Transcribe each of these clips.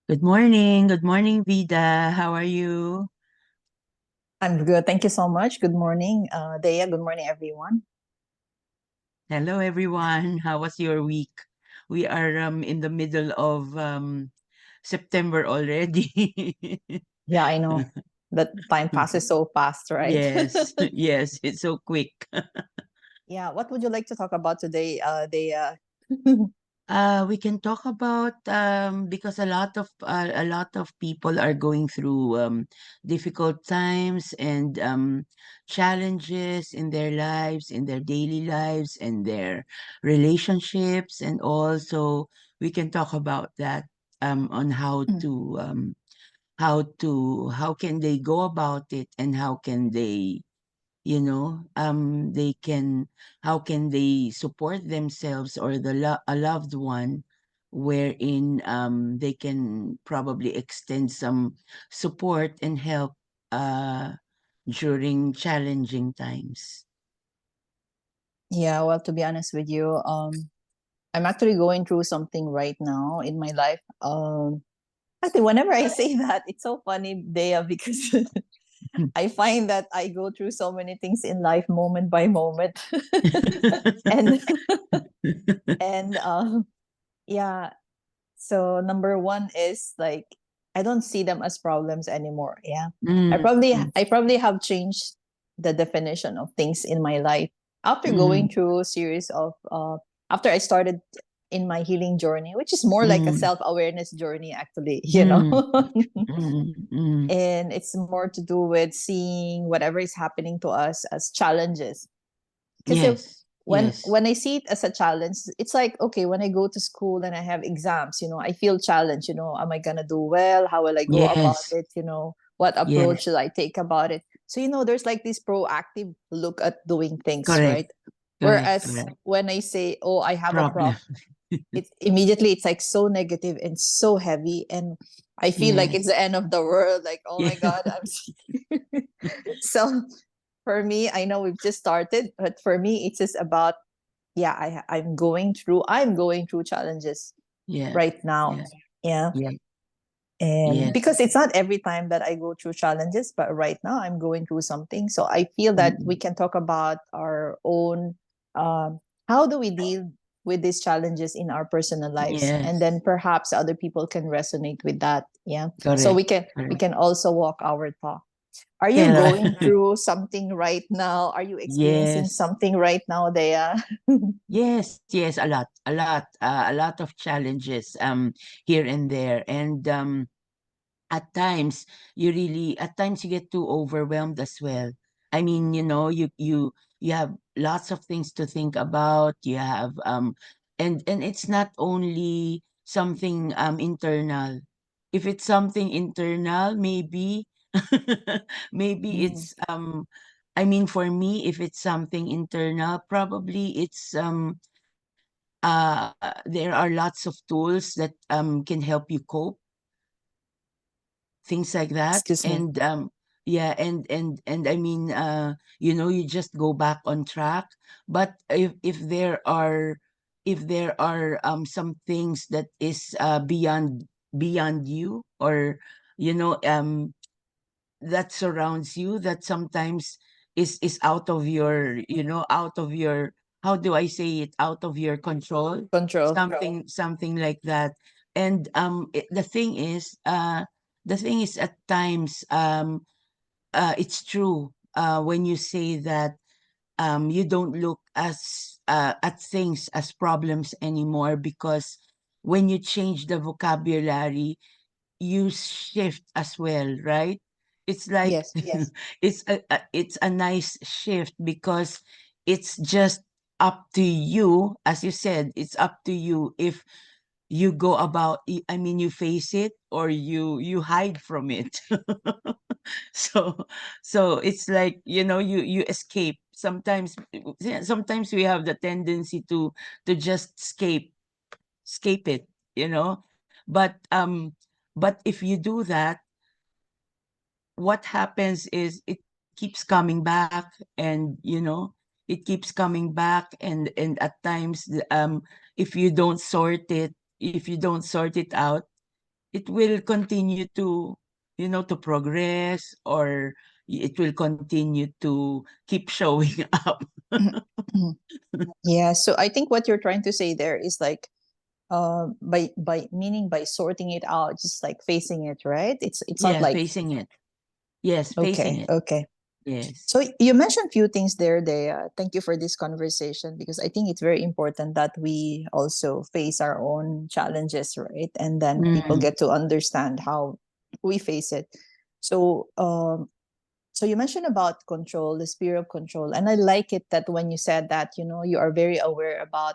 Good morning. Good morning, Vida. How are you? I'm good. Thank you so much. Good morning, Dea. Good morning, everyone. Hello, everyone. How was your week? We are in the middle of September already. Yeah, I know that time passes so fast, right? Yes, yes, it's so quick. Yeah. What would you like to talk about today, Dea? We can talk about because a lot of people are going through difficult times and challenges in their lives, in their daily lives, and their relationships, and also we can talk about that on how can they go about it and how can they they can how can they support themselves or a loved one wherein they can probably extend some support and help uh during challenging times. Yeah. Well, to be honest with you, I'm actually going through something right now in my life. Actually, whenever I say that, it's so funny, Dea, because I find that I go through so many things in life, moment by moment, and and yeah. So number one is like I don't see them as problems anymore. Yeah. I Mm, probably mm, I probably have changed the definition of things in my life after going mm, through a series of after I started in my healing journey, which is more like a mm, self-awareness journey actually, mm, mm. and it's more to do with seeing whatever is happening to us as challenges because if Yes, when yes, when I see it as a challenge, it's like okay, when I go to school and I have exams, I feel challenged. Am I gonna do well? How will I go about yes, it? What approach yes, should I take about it? So there's like this proactive look at doing things, correct, right? correct, Whereas correct. when I say, oh, I have a Problem. problem, it's like so negative and so heavy, and I feel like it's Yes. the end of the world. Like, oh Yeah. my god, so for me, I know we've just started, but for me, it's just about yeah, I'm going through challenges Yeah. right now. Yeah. Yeah. Yeah. And Yes. because it's not every time that I go through challenges, but right now I'm going through something. So I feel that we Mm-mm. can talk about our own how do we deal with these challenges in our personal lives, and Yes. then perhaps other people can resonate with that. Yeah. So we Correct. can we Correct. can also walk our talk. Are you Yeah. going through something right now? Are you experiencing Yes. something right now, Dea? Yes. Yes. A lot of challenges here and there. And at times you get too overwhelmed as well. I mean, you have lots of things to think about. You have and it's not only something internal. If it's something internal, maybe maybe Mm. it's I mean, for me, if it's something internal, probably it's there are lots of tools that can help you cope, things like that. Excuse me. And yeah, and I mean, you just go back on track. But if there are some things that is beyond you, or you know um that surrounds you, that sometimes is out of your, how do I say it, out of your control, Control. something like that. And the thing is at times, it's true when you say that you don't look at things as problems anymore, because when you change the vocabulary, you shift as well, right? It's like Yes. it's a nice shift, because it's just up to you. As you said, it's up to you if you go about I mean, you face it or you hide from it. so so it's like, you escape sometimes. Yeah, sometimes we have the tendency to just escape it, you know but if you do that, what happens is it keeps coming back, and it keeps coming back, and at times, if you don't sort it out, it will continue to, to progress, or it will continue to keep showing up. Yeah. So I think what you're trying to say there is like, by meaning by sorting it out, just like facing it, right? It's not Yeah, like, facing it. Yes, facing okay, it. okay. Yes. So you mentioned few things there, Dea. Thank you for this conversation, because I think it's very important that we also face our own challenges, right? And then people Mm, get to understand how we face it. So so you mentioned about control, the spirit of control, and I like it that when you said that, you are very aware about.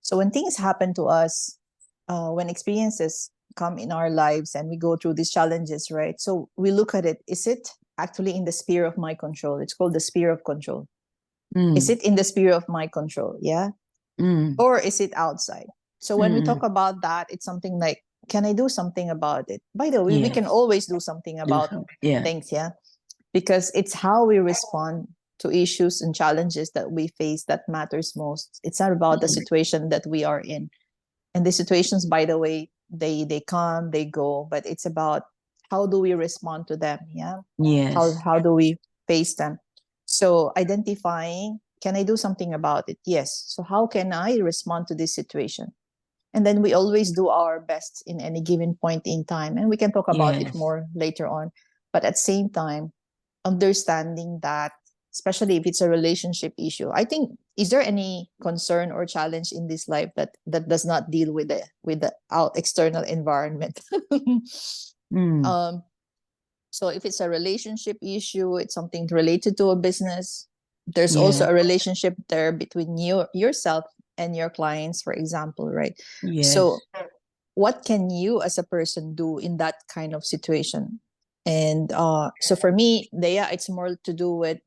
So when things happen to us, when experiences come in our lives and we go through these challenges, right? So we look at it. Is it actually in the sphere of my control? It's called the sphere of control. Is mm, it in the sphere of my control? Yeah. mm, Or is it outside? So when we mm. talk about that, it's something like, can I do something about it? By the way, we can Yes. always do something Do about something. Yeah. things. Yeah. Because it's how we respond to issues and challenges that we face that matters most. It's not about the Mm. situation that we are in. And the situations, by the way, they come, they go, but it's about how do we respond to them. Yeah. Yes. How do we face them? So identifying, can I do something about it? Yes. So how can I respond to this situation? And then we always do our best in any given point in time, and we can talk about it Yes. more later on. But at the same time, understanding that, especially if it's a relationship issue, I think, is there any concern or challenge in this life that does not deal with the out external environment? Mm. um so if it's a relationship issue, it's something related to a business. There's also Yes. a relationship there between yourself and your clients, for example, right? So Yes. what can you as a person do in that kind of situation? And so for me, Dea, it's more to do with,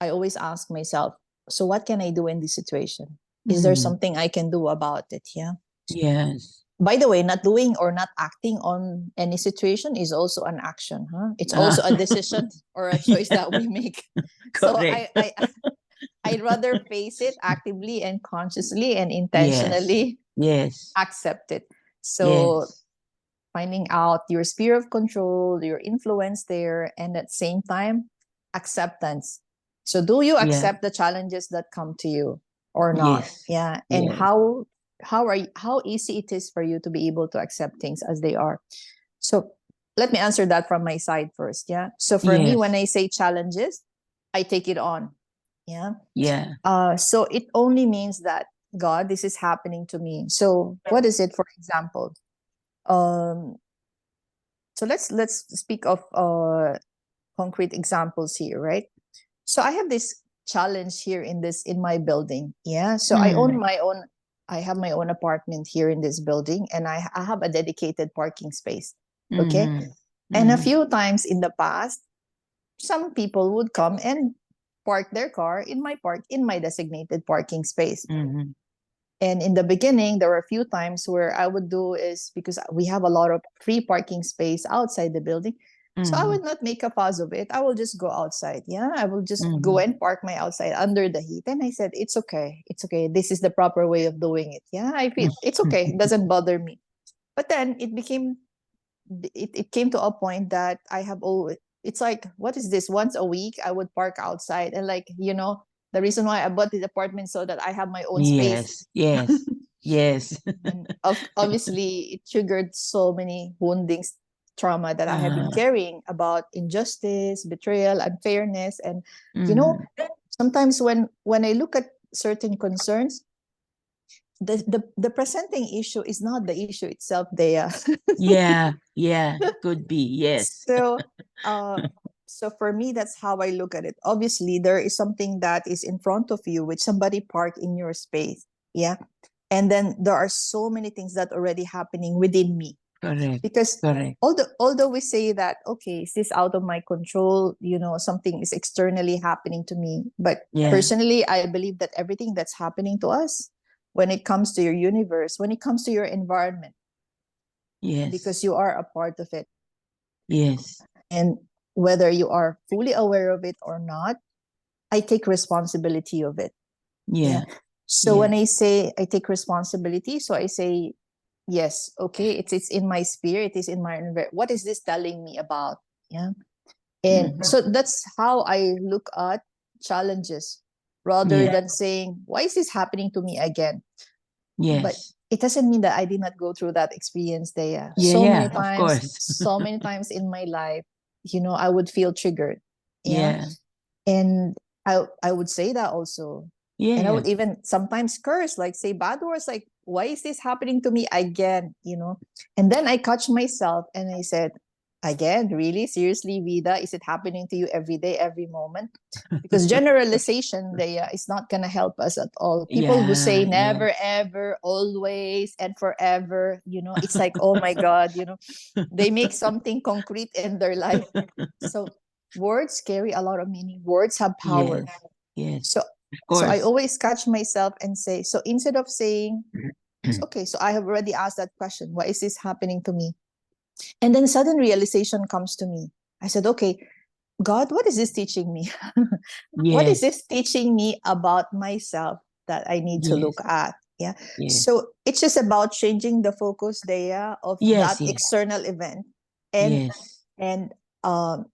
I always ask myself, so what can I do in this situation? Is there Mm. something I can do about it? Yeah. Yes. By the way, not doing or not acting on any situation is also an action, huh? It's Ah, also a decision or a choice that yeah. we make. So Correct. I'd rather face it actively and consciously and Yes. intentionally Yes. accept it. So Yes. finding out your sphere of control, your influence there, and at the same time, acceptance. So do you Yeah. accept the challenges that come to you or not? Yes. Yeah. And Yes. how easy it is for you to be able to accept things as they are. So let me answer that from my side first. Yeah. So for me, when Yes. I say challenges, I take it on. Yeah. Yeah. So it only means that, God, this is happening to me. So what is it, for example? Um, so let's speak of concrete examples here, right? So I have this challenge here in my building. Yeah. So Mm. I have my own apartment here in this building, and I have a dedicated parking space. Okay. Mm-hmm. And a Mm-hmm. few times in the past, some people would come and park their car in my designated parking space. Mm-hmm. And in the beginning, there were a few times where I would do is, because we have a lot of free parking space outside the building. So I Mm-hmm. would not make a fuss of it. I will just go outside. Yeah. I will just go Mm-hmm. and park my outside under the heat. And I said, it's okay. It's okay. This is the proper way of doing it. Yeah. I feel it's okay. It doesn't bother me. But then it came to a point that I have always, it's like, what is this? Once a week, I would park outside. And like, the reason why I bought the apartment so that I have my own space. Yes. Yes. Yes. And obviously, it triggered so many woundings, trauma that I have been Uh, carrying about injustice, betrayal, unfairness. And, you know, mm. sometimes when I look at certain concerns, the presenting issue is not the issue itself, Dea. Yeah. Yeah. Could be. Yes. So, uh, so for me, that's how I look at it. Obviously, there is something that is in front of you, which somebody parked in your space. Yeah. And then there are so many things that already happening within me, Correct. because Correct. although we say that, okay, is this out of my control? Something is externally happening to me. But Yeah. personally, I believe that everything that's happening to us, when it comes to your universe, when it comes to your environment, Yes. because you are a part of it, Yes. and whether you are fully aware of it or not, I take responsibility of it. Yeah. Yeah. So when Yes. I say I take responsibility, so I say, yes, okay, it's in my spirit, it's in my what is this telling me about? Yeah. And Mhm. so that's how I look at challenges rather Yeah. than saying, why is this happening to me again? But Yes. it doesn't mean that I did not go through that experience there. Yeah, yeah, of course. So many times in my life, I would feel triggered. Yeah. Yeah. And I would say that also. And I Yeah. would even sometimes curse, like say bad words, like, why is this happening to me again? And then I catch myself and I said, again, really? Seriously, Vida, is it happening to you every day, every moment? Because generalization there is not going to help us at all. People who say Yeah, yeah. never, ever, always, and forever, it's like, oh my God, they make something concrete in their life. So words carry a lot of meaning. Words have power. Yes. Yes. So Of so I course. always catch myself and say, so instead of saying, okay, so I have already asked that question, why is this happening to me? And then sudden realization comes to me. I said, okay, God, what is this teaching me? What is Yes. this teaching me about myself that I need to look Yes. at? Yeah. Yes. So it's just about changing the focus there of that Yes, yes. external event, and Yes. and um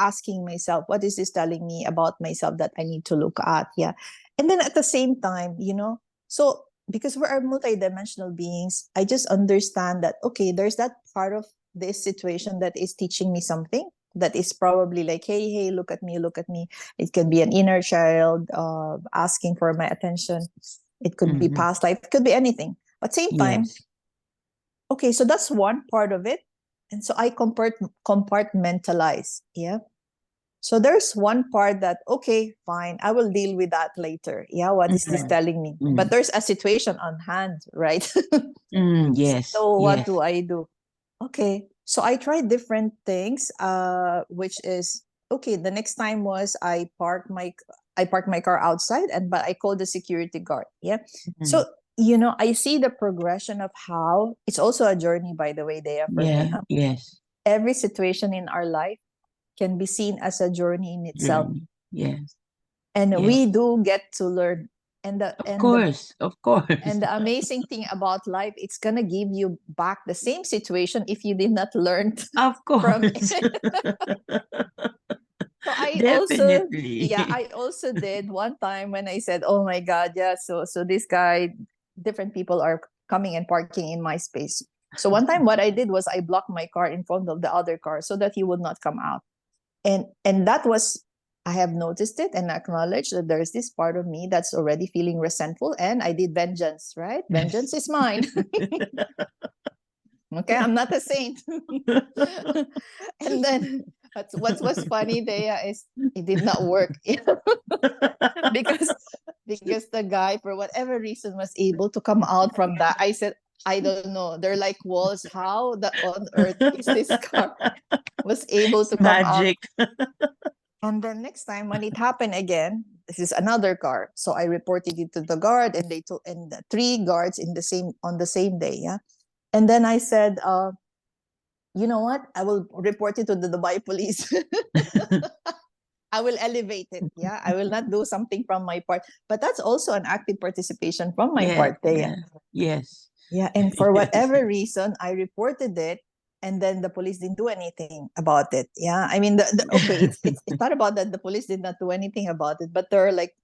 asking myself, what is this telling me about myself that I need to look at? Yeah. And then at the same time, so because we are multidimensional beings, I just understand that, okay, there's that part of this situation that is teaching me something that is probably like, hey, hey, look at me, look at me. It could be an inner child asking for my attention. It could be Mhm. past life, it could be anything. But same time, Yes. okay, so that's one part of it. And so I compartmentalize. Yeah. So there's one part that, okay, fine, I will deal with that later. Yeah, what is this Mhm. telling me? But Mm. there's a situation on hand, right? Mm, yes. So what Yes. do I do? Okay. So I tried different things, which is okay. The next time was I parked my car outside, but I called the security guard. Yeah. So Mhm. I see the progression of how it's also a journey, by the way, Dea, for me. Yeah. Yes. Every situation in our life can be seen as a journey in itself. Journey. Yes. And Yes. we do get to learn. And the Of and the course. Of course. and the amazing thing about life, it's gonna give you back the same situation if you did not learn Of from course. it. So Definitely. I also did one time when I said, oh my God, yeah, so this guy, different people are coming and parking in my space. So one time what I did was I blocked my car in front of the other car so that he would not come out. And that was, I have noticed it and acknowledged that there's this part of me that's already feeling resentful, and I did vengeance, right? Vengeance is mine. Okay, I'm not a saint. And then what was funny there is it did not work. because because the guy, for whatever reason, was able to come out from that. I said, I don't know, they're like walls, how the on earth is this car was able It's to come out? magic. And then next time when it happened again, this is another car. So I reported it to the guard, and they took and the three guards in the same on the same day. Yeah. And then I said, you know what? I will report it to the Dubai police. I will elevate it. Yeah. I will not do something from my part. But that's also an active participation from my Yeah, part there. yeah. Yes. Yeah. And for Yes. whatever reason, I reported it, and then the police didn't do anything about it. Yeah. I mean, okay, it's not about that the police did not do anything about it, but there are like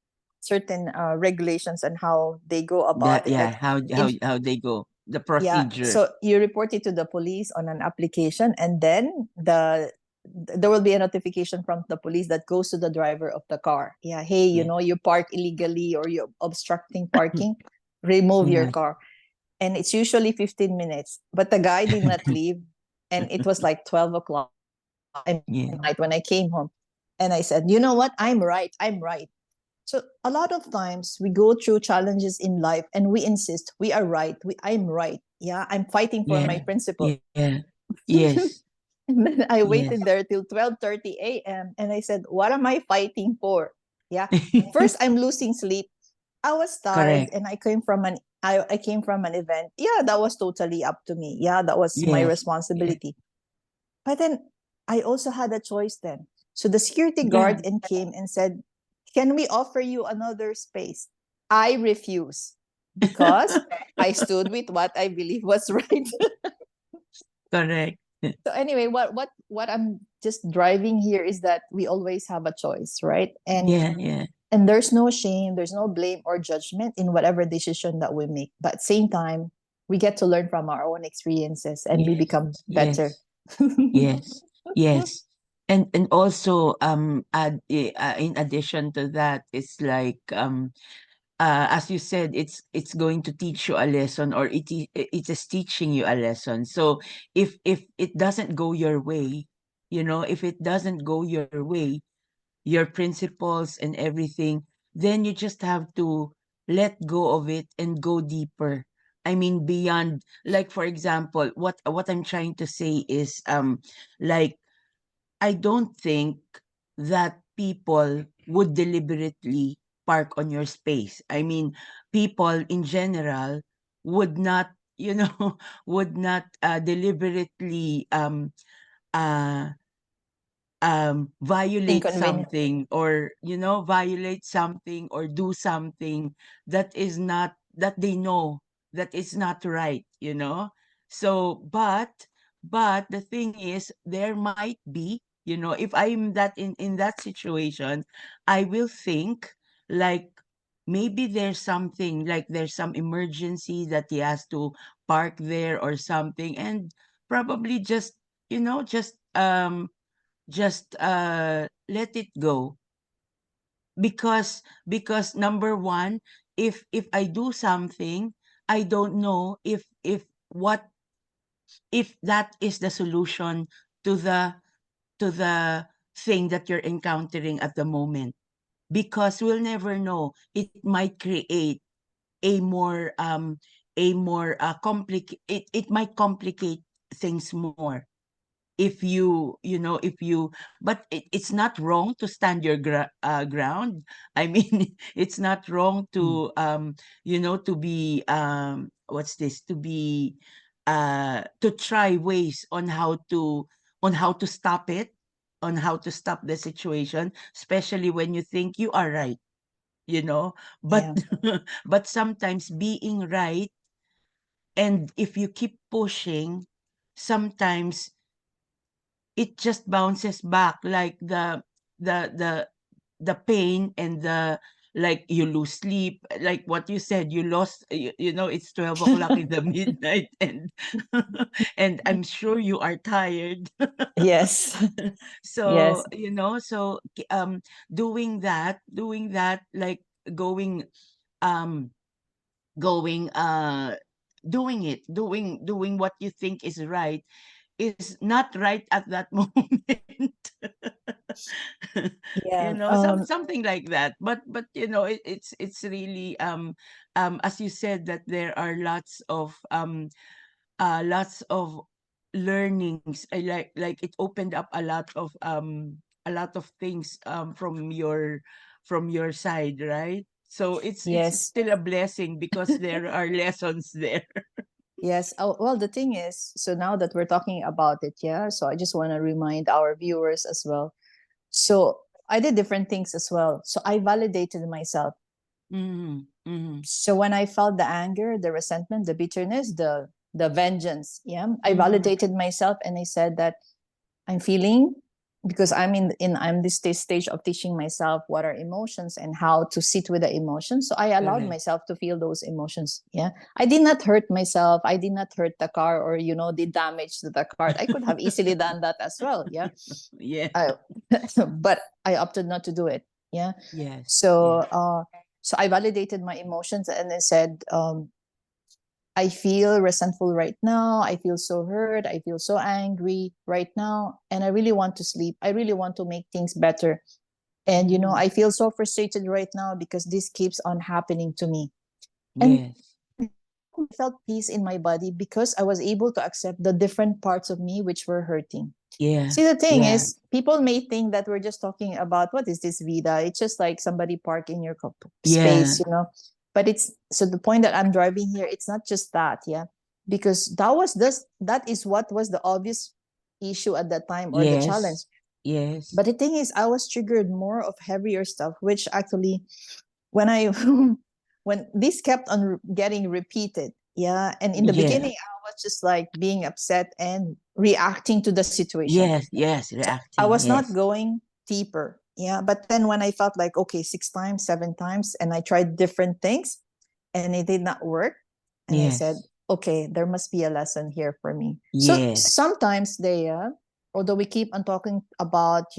certain regulations on how they go about That it. yeah, Like, how in how they go. The yeah, procedure. so you report it to the police on an application, and then there will be a notification from the police that goes to the driver of the car. Yeah, hey, Yeah. you park illegally or you're obstructing parking, remove your Yeah. car. And it's usually 15 minutes, but the guy did not leave, and it was like 12 o'clock at Yeah. night when I came home. And I said, you know what, I'm right. So a lot of times we go through challenges in life and we insist we are right, I'm right. Yeah, I'm fighting for my Yeah. principle. Yeah. Yes. And then I Yes. waited there till 12:30 a.m. and I said, what am I fighting for? Yeah. First, I'm losing sleep. I was tired, Correct. and I came from an event. Yeah, that was totally up to me. Yeah, that was my Yes. Yeah. responsibility. But then I also had a choice then. So the security Yeah. guard and came and said, can we offer you another space? I refuse because I stood with what I believe was right. Correct. So anyway, what I'm just driving here is that we always have a choice, right? Yeah, yeah, And there's no shame, there's no blame or judgment in whatever decision that we make. But at the same time, we get to learn from our own experiences and we yes, become better. yes, yes, yes. And also in addition to that, it's like as you said, it's going to teach you a lesson, or it is teaching you a lesson. So if it doesn't go your way, if it doesn't go your way, your principles and everything, then you just have to let go of it and go deeper. I mean, beyond, like, for example, what I'm trying to say is, like, I don't think that people would deliberately park on your space. I mean, people in general would not, would not deliberately uh violate Inconvenient. something, or violate something or do something that is not, that they know that is not right. So but the thing is, there might be, if I'm that in that situation, I will think, like, maybe there's something, like there's some emergency that he has to park there or something, and probably just let it go, because number one, if I do something, I don't know if that is the solution to the thing that you're encountering at the moment, because we'll never know. It might create a more it might complicate things more, if you but it's not wrong to stand your ground. I mean, it's not wrong Mm. to be what's this to be to try ways on how to stop it, on how to stop the situation, especially when you think you are right, but Yeah. but sometimes being right, and if you keep pushing, sometimes it just bounces back, like the the the pain, and the, like, you lose sleep, like what you said, you lost, it's 12 o'clock in the midnight, and and I'm sure you are tired. Yes. So, Yes. doing that, like, going um going doing it doing what you think is right, is not right at that moment. Yeah. Something like that, but it's really, as you said, that there are lots of learnings. I like it opened up a lot of things from your side, right? So it's Yes. still a blessing, because there are lessons there. Yes. Oh, well, the thing is, so now that we're talking about it, yeah. So I just want to remind our viewers as well. So I did different things as well. So I validated myself. Mm-hmm. Mm-hmm. So when I felt the anger, the resentment, the bitterness, the vengeance, yeah, I Mm-hmm. validated myself and I said that I'm feeling, because I'm this stage of teaching myself what are emotions and how to sit with the emotions. So I allowed Correct. myself to feel those emotions. Yeah. I did not hurt myself. I did not hurt the car or, the damage to the car. I could have easily done that as well. Yeah. Yeah. I, but I opted not to do it. Yeah. Yes. So, Yes. so I validated my emotions and I said, I feel resentful right now. I feel so hurt. I feel so angry right now. And I really want to sleep. I really want to make things better. And, Mm-hmm. I feel so frustrated right now because this keeps on happening to me. And Yes. I felt peace in my body because I was able to accept the different parts of me which were hurting. Yeah. See, the thing Yeah. is, people may think that we're just talking about what is this Vida? It's just like somebody park in your Yeah. space. But it's so the point that I'm driving here. It's not just that, yeah, because that is what was the obvious issue at that time or the challenge. Yes. Yes. But the thing is, I was triggered more of heavier stuff, which actually, when I when this kept on getting repeated, Yeah. And in the Yeah. beginning, I was just like being upset and reacting to the situation. Yes. Yes. So I Reacting. was not Yes. going deeper. Yeah. But then when I felt like, okay, 6 times, 7 times, and I tried different things and it did not work. And I said, Yes. okay, there must be a lesson here for me. So Yes. sometimes they, although we keep on talking about,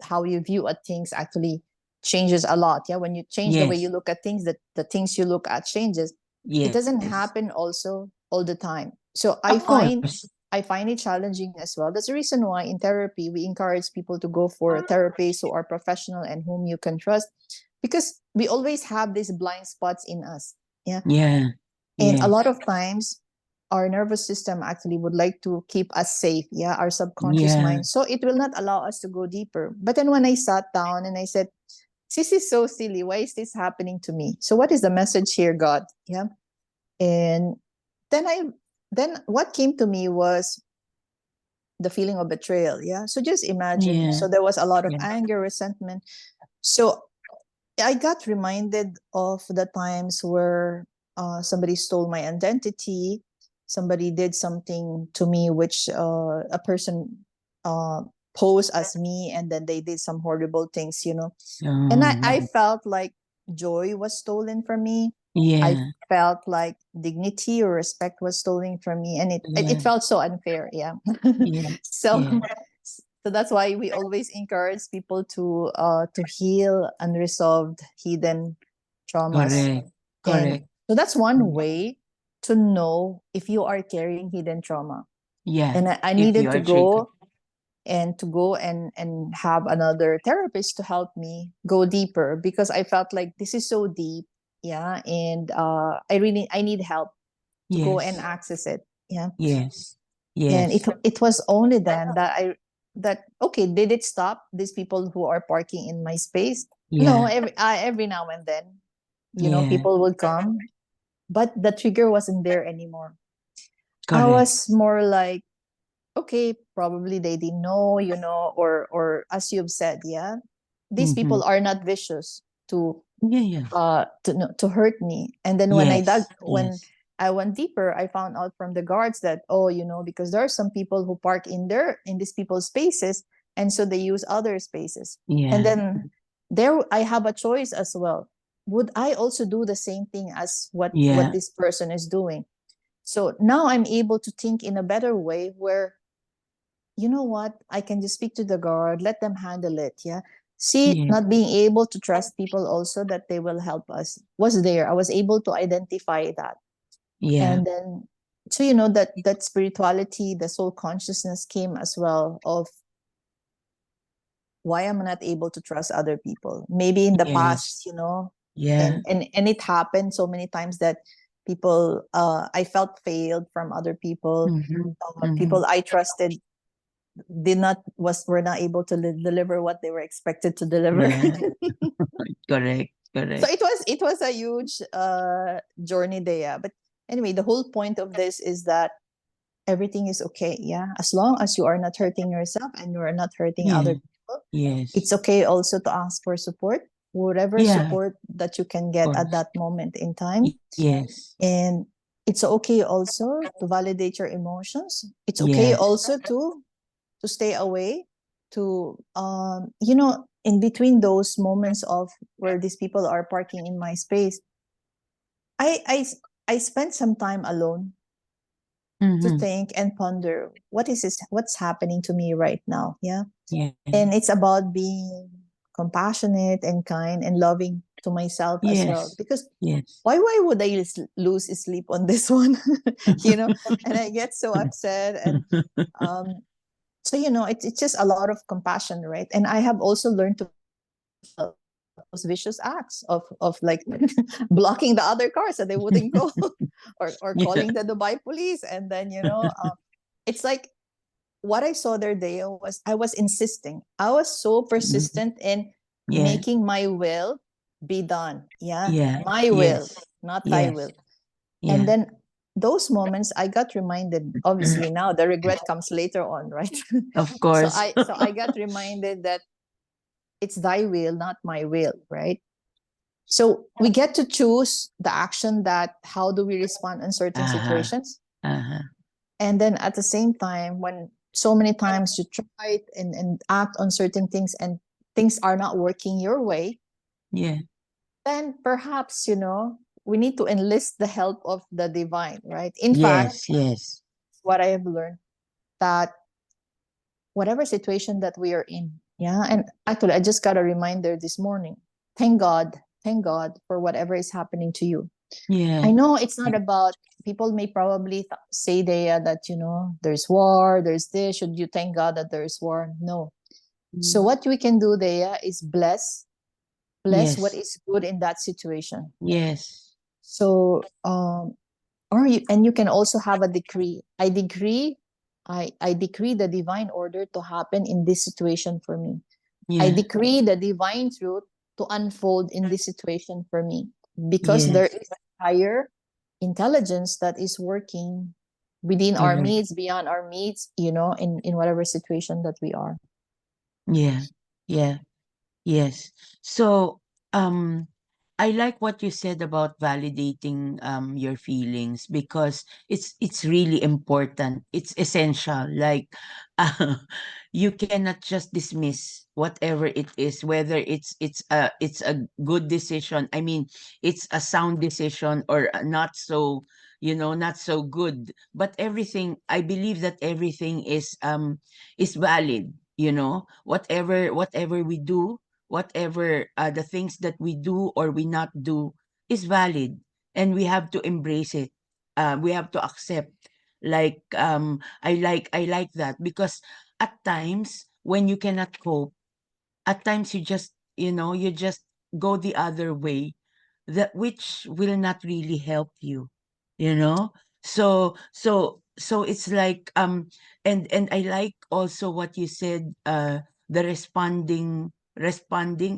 how you view at things actually changes a lot. Yeah. When you change the way you Yes. look at things, the things you look at changes. It doesn't Yes. happen also all the time. So I Of find course. I find it challenging as well. That's the reason why in therapy we encourage people to go for therapists who are professional and whom you can trust, because we always have these blind spots in us. Yeah. Yeah. And a lot Yes. of times our nervous system actually would like to keep us safe. Yeah. Our subconscious Yeah. mind. So it will not allow us to go deeper. But then when I sat down and I said, this is so silly. Why is this happening to me? So what is the message here, God? Yeah. And then I then what came to me was the feeling of betrayal. Yeah. So just imagine. Yeah. So there was a lot of Yeah. anger, resentment. So I got reminded of the times where somebody stole my identity, somebody did something to me which a person uh, posed as me, and then they did some horrible things. And I Oh, felt like joy was stolen from me. I yeah. felt like dignity or respect was stolen from me, and it Yeah. felt so unfair. Yeah. Yeah. so Yeah. so that's why we always encourage people to heal unresolved hidden traumas. Correct. And Correct. so that's one Mm. way to know if you are carrying hidden trauma. Yeah. And I If you needed are triggered. to go and have another therapist to help me go deeper, because I felt like this is so deep. Yeah. And I need help to go and Yes. access it. Yeah. Yes. And Yes. it was only then that okay, did it stop these people who are parking in my space? No, Yeah. every now and then, Yeah. people would come, but the trigger wasn't there anymore. I Correct. was more like, okay, probably they didn't know, or as you've said, yeah, these Mm-hmm. people are not vicious to Yeah. Yeah. no, to hurt me. And then Yes. when Yes. I went deeper, I found out from the guards that, oh, because there are some people who park in these people's spaces, and so they use other spaces. And Yeah. then there I have a choice as well. Would I also do the same thing as what Yeah. this person is doing? So now I'm able to think in a better way, where, you know what, I can just speak to the guard, let them handle it. Yeah. See, Yeah. not being able to trust people also that they will help us was there. I was able to identify that. Yeah. And then, so that spirituality, the soul consciousness came as well, of why I'm not able to trust other people. Maybe in the Yes. past, Yeah. and it happened so many times that people, I felt failed from other people. Mm-hmm. Mm-hmm. People I trusted did not was were not able to deliver what they were expected to deliver. Yeah. Correct. So Correct. it was a huge journey there. But anyway, the whole point of this is that everything is okay. Yeah, as long as you are not hurting yourself and you are not hurting Yeah. other people, it's Yes. okay also to ask for support, whatever Yeah. Of support that you can get at course. that moment in time. Yes. And it's okay also to validate your emotions. It's okay Yes. also to stay away, to in between those moments of where these people are parking in my space. I i i spent some time alone to Mm-hmm. think and ponder, what's happening to me right now. Yeah. Yeah. And it's about being compassionate and kind and loving to myself as well, Yes. because Yes. why would I lose sleep on this one? you know and I get so upset. And um so it's just a lot of compassion, right? And I have also learned to those vicious acts of like blocking the other cars so they wouldn't go, or Yeah. calling the Dubai police. And then it's like, what I saw there, Dea, was I was insisting. I was so Mhm. persistent in Yeah. making my will be done. Yeah, Yeah. my will, Yes. not thy Yes. will. And Yeah. then those moments I got reminded, obviously now the regret comes later on, right? Of so course. i so I got reminded that it's thy will, not my will, right? So we get to choose the action that how do we respond in certain Uh-huh. situations. Uh-huh. And then at the same time, when so many times you try and act on certain things and things are not working your way, Yeah. then perhaps, we need to enlist the help of the divine, right? In fact, Yes, yes. what I have learned that whatever situation that we are in, yeah, and actually, I just got a reminder this morning. Thank God for whatever is happening to you. Yeah. I know it's not about people may probably say there that there's war, there's this. Should you thank God that there's war? No. So Mm. what we can do there is bless what Yes. is good in that situation. Yes. So or you can also have a decree. I decree the divine order to happen in this situation for me. I Yeah. decree the divine truth to unfold in this situation for me because there Yes. is a higher intelligence that is working within our Correct. needs, beyond our needs, in whatever situation that we are. Yeah. Yeah. Yes. So, um, I like what you said about validating your feelings because it's really important. It's essential. Like, uh, you cannot just dismiss whatever it is, whether it's a good decision. I mean, it's a sound decision or not so, not so good. But everything, I believe that everything is valid. Whatever we do, whatever the things that we do or we not do is valid, and we have to embrace it. We have to accept. Like, I like that because at times when you cannot cope, at times you just go the other way, that which will not really help you, you know so it's like, and I like also what you said, the responding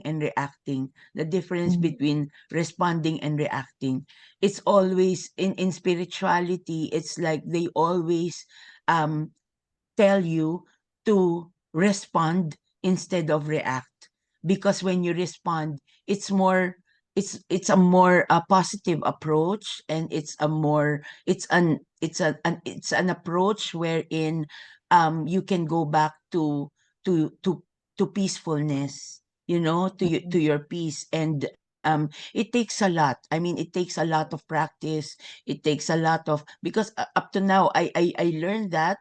and reacting, the difference Mhm. between responding and reacting. It's always in spirituality, it's like they always um tell you to respond instead of react, because when you respond, it's a more positive approach, and it's an approach wherein you can go back to peacefulness, to Mhm. your peace. And it takes a lot. I mean, it takes a lot of practice. It takes a lot of, because up to now I learned that,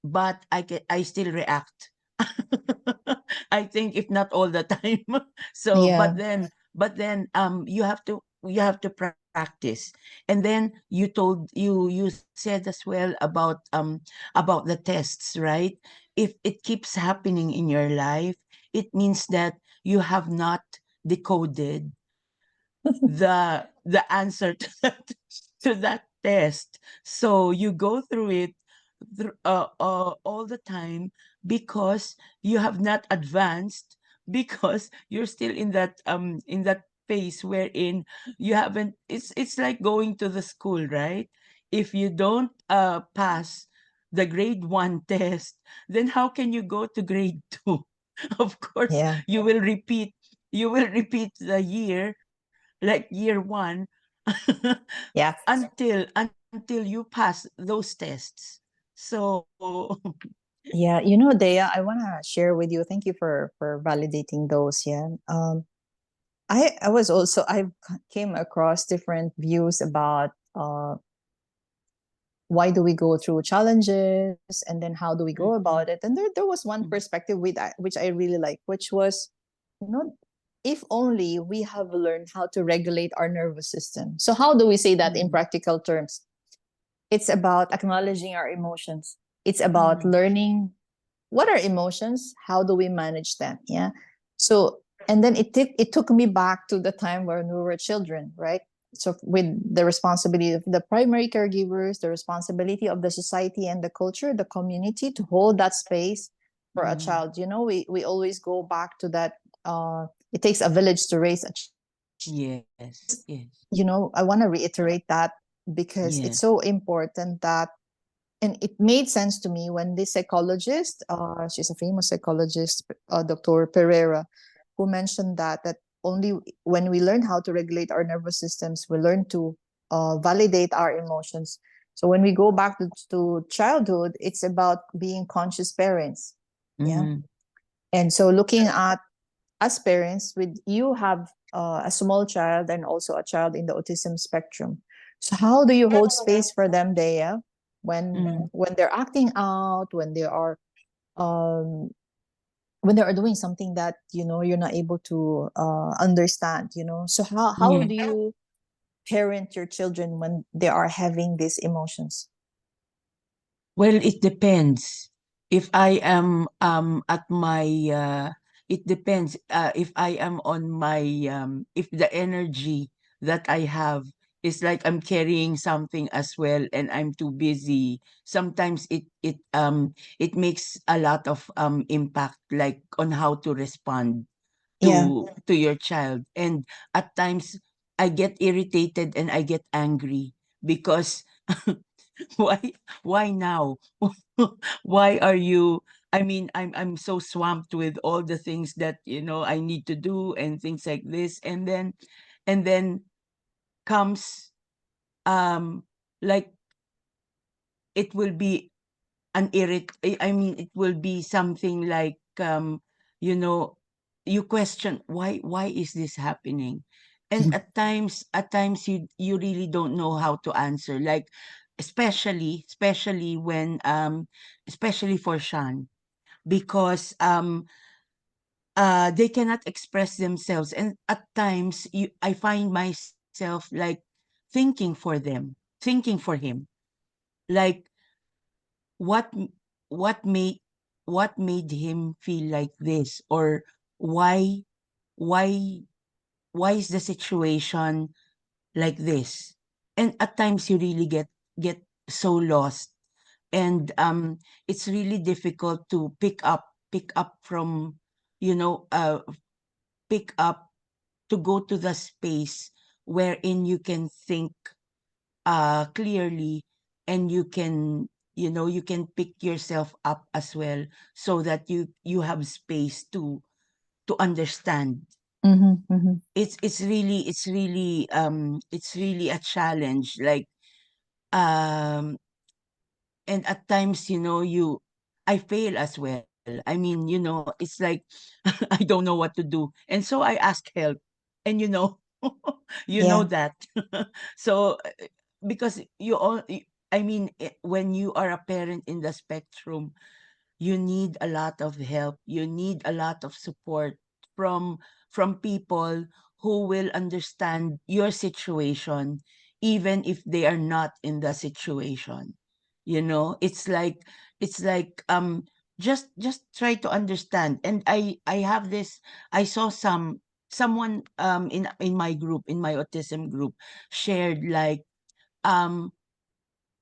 but I still react. I think if not all the time. So, Yeah. but then you have to practice. And then you said as well about the tests, right? If it keeps happening in your life, it means that you have not decoded the answer to that test. So you go through it all the time, because you have not advanced, because you're still in that phase wherein you haven't. It's like going to the school, right? If you don't pass the grade 1 test, then how can you go to grade 2? Of course, Yeah. you will repeat the year, like year 1, Yeah. until you pass those tests. So Yeah. Dea, I want to share with you. Thank you for validating those. Yeah. I was also came across different views about why do we go through challenges and then how do we go about mhm, it. And there was one perspective which I really like, which was, you know if only we have learned how to regulate our nervous system. So how do we say that in mhm, practical terms? It's about acknowledging our emotions. It's about mhm, learning what are emotions, how do we manage them. Yeah. So and then it took me back to the time when we were children, right? So with the responsibility of the primary caregivers, the responsibility of the society and the culture, the community, to hold that space for a mhm. child. We always go back to that. It takes a village to raise a child. Yes, yes, I want to reiterate that because yes. it's so important that, and it made sense to me when this psychologist, she's a famous psychologist, Dr. Pereira, who mentioned that only when we learn how to regulate our nervous systems, we learn to validate our emotions. So when we go back to childhood, it's about being conscious parents. Yeah. Mm-hmm. And so looking at, as parents, with you have a small child and also a child in the autism spectrum. So how do you hold space for them, Dea, Mm-hmm. when they're acting out, um, when they are doing something that you're not able to understand? So how Mm-hmm. do you parent your children when they are having these emotions? Well, it depends. If I am at my it depends if I am on my if the energy that I have is like I'm carrying something as well and I'm too busy. Sometimes it makes a lot of impact like on how to respond Yeah. to your child. And at times I get irritated and I get angry because why why now? Why are you, I mean, I'm so swamped with all the things that I need to do and things like this. And then comes like it will be I mean it will be something like you know you question why is this happening. And at times you really don't know how to answer, like especially when especially for Shan, because they cannot express themselves, and at times I find myself like thinking for them, thinking for him, like what m- what made what made him feel like this, or why why why is the situation like this. And at times you really get so lost, and it's really difficult to pick up from you know uh pick up to go to the space wherein you can think clearly, and you can pick yourself up as well, so that you have space to understand. Mm-hmm, mm-hmm. It's really a challenge, like um and at times you I fail as well. I mean, it's like I don't know what to do, and so I ask help. And you know Yeah. that. So because I mean, when you are a parent in the spectrum, you need a lot of help, you need a lot of support from people who will understand your situation, even if they are not in the situation. It's like just try to understand. And I have this, I saw someone in my group, in my autism group, shared like um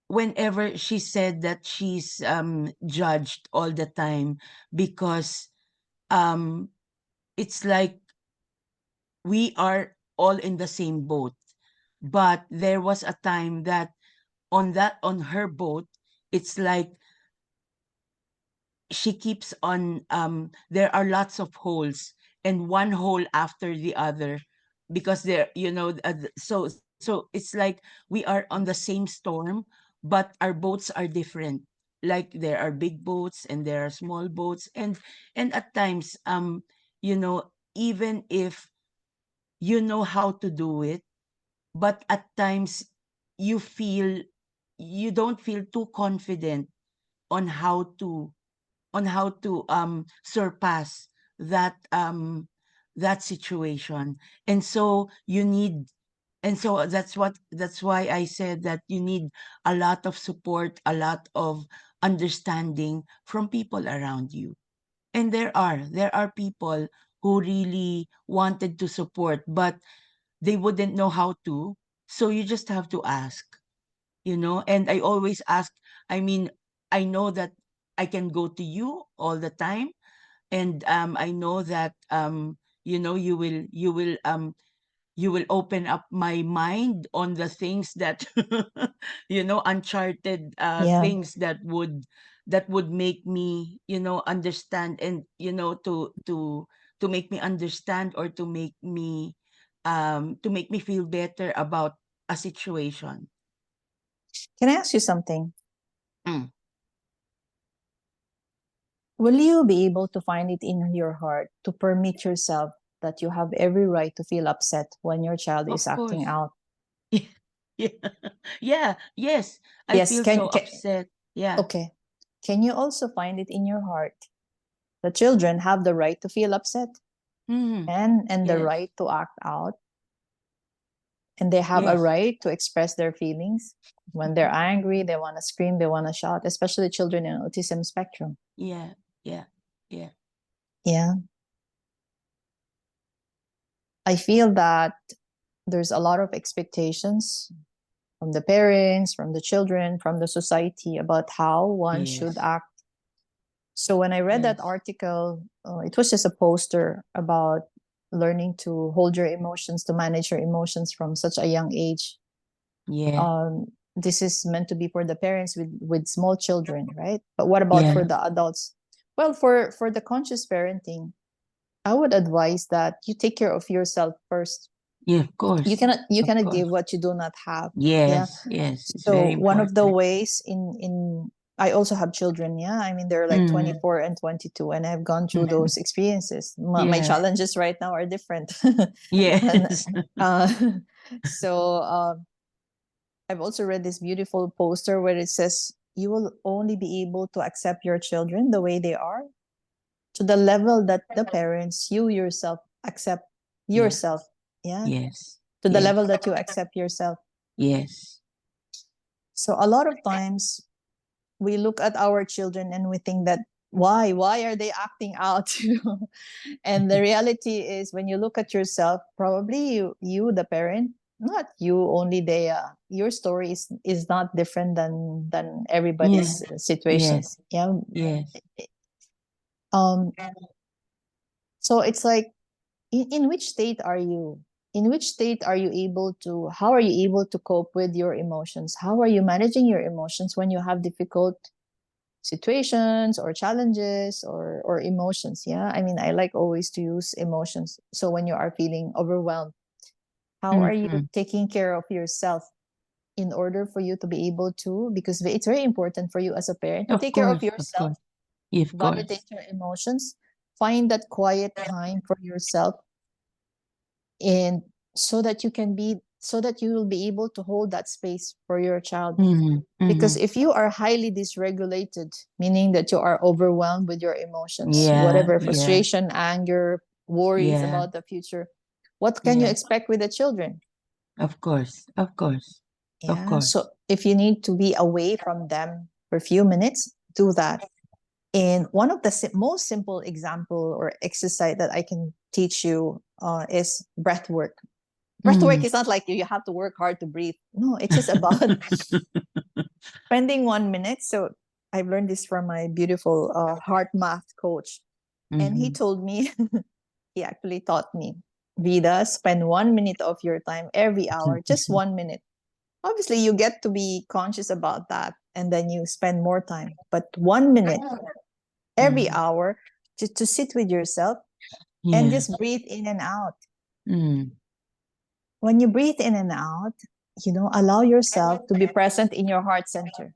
whenever she said that she's judged all the time, because um it's like we are all in the same boat. But there was a time that on her boat, it's like she keeps on there are lots of holes, and one hole after the other, because there so it's like we are on the same storm, but our boats are different. Like there are big boats and there are small boats, and at times even if you know how to do it, but at times you feel you don't feel too confident on how to surpass that situation. And so you need and so that's why I said that you need a lot of support, a lot of understanding from people around you. And there are people who really wanted to support, but they wouldn't know how to. So you just have to ask. And I always ask. I mean, I know that I can go to you all the time, and I know that you will open up my mind on the things that uncharted Yeah. things that would make me understand, and to to make me understand, or to make me feel better about a situation. Can I ask you something? Mm, Will you be able to find it in your heart to permit yourself that you have every right to feel upset when your child is of acting course. out? Yeah. Yeah, yes. I Yes, feel so upset. Yeah. okay. Can you also find it in your heart that children have the right to feel upset Mm, and the yes. right to act out, and they have a Yes. right to express their feelings? When they're angry, they want to scream, they want to shout, especially children in autism spectrum. Yeah. Yeah. Yeah. Yeah. I feel that there's a lot of expectations from the parents, from the children, from the society about how one should Yes. act. So when I read that Yes. article, it was just a poster about learning to hold your emotions, to manage your emotions from such a young age. Yeah. This is meant to be for the parents with small children, right? But what about for Yeah. the adults? Well, for the conscious parenting, I would advise that you take care of yourself first. Yeah, of course. You Of cannot give course. what you do not have. Yeah. Yes. Yes. It's So very one of the important. ways in I also have children. Yeah, I mean they're like Mm, 24 and 22, and I've gone through mhm. those experiences. My Yeah. challenges right now are different. And Yes. uh, so I've also read this beautiful poster where it says you will only be able to accept your children the way they are, to the level that the parents, you yourself, accept Yeah. yourself. Yeah, Yes. to the Yes. level that you accept yourself. Yes. So a lot of times we look at our children and we think that why are they acting out? And the reality is, when you look at yourself, probably you the parent, not you only, they your story is not different than Yeah. everybody's Yes. situations. Yeah. Yes. um so it's like, in which state are you, in which state are you able to, how are you able to cope with your emotions? How are you managing your emotions when you have difficult situations or challenges or emotions? Yeah, I mean, I like always to use emotions. So when you are feeling overwhelmed, how are you Mm-hmm. taking care of yourself in order for you to be able to, because it's very important for you as a parent to Of take care of course. Of yourself, course. Of validate course. your emotions, find that quiet time for yourself, and so that you can be, so that you will be able to hold that space for your child. Mm-hmm. Because Mm-hmm. if you are highly dysregulated, meaning that you are overwhelmed with your emotions, Yeah. whatever, Yeah. frustration, anger, worries Yeah. about the future, what can you Yeah. expect with the children? Of course. Of course. Of Yeah. course. So if you need to be away from them for a few minutes, do that. And one of the most simple example or exercise that I can teach you is breath work. Breath work Mm. is not like you have to work hard to breathe. No, it's just about spending 1 minute. So I've learned this from my beautiful heart math coach. And he Mm-hmm. told me, he actually taught me, Vida, spend 1 minute of your time every hour, just 1 minute. Obviously, you get to be conscious about that and then you spend more time. But 1 minute every Mm. hour just to sit with yourself and Yeah. just breathe in and out. Mm. When you breathe in and out, allow yourself to be present in your heart center.